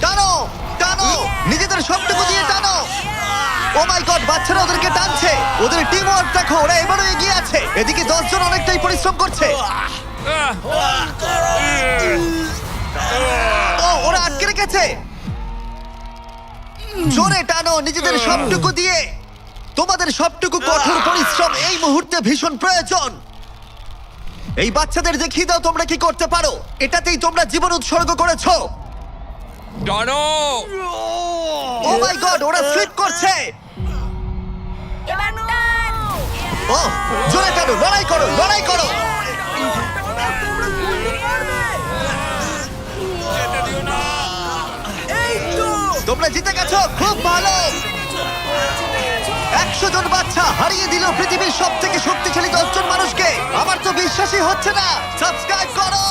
টানো টানো, নিজেদের সবটুকু দিয়ে টানো। ও মাই গড, বাচ্চারা ওদেরকে টানছে। ওদের টিম ওয়ার্ক দেখো, ওরা এবারও এগিয়ে আছে। এদিকে 10 জন অনেকটাই পরিশ্রম করছে। ও, ওরা আটকে রেখেছে। জোরে টানো নিজেদের সবটুকু দিয়ে। তোমাদের সবটুকু কঠোর পরিশ্রম এই মুহূর্তে ভীষণ প্রয়োজন। এই বাচ্চাদের দেখিয়ে দাও তোমরা কি করতে পারো। এটাতেই তোমরা জীবন উৎসর্গ করেছো। টানো! ও মাই গড, ওরা স্লিপ করছে। ও, জোরে টানো, লড়াই করো, লড়াই করো। তোমরা জিতে গেছো, খুব ভালো। 100 জন বাচ্চা হারিয়ে দিল পৃথিবীর সবথেকে শক্তিশালী 10 জন মানুষকে। আমার তো বিশ্বাসই হচ্ছে না। সাবস্ক্রাইব করো।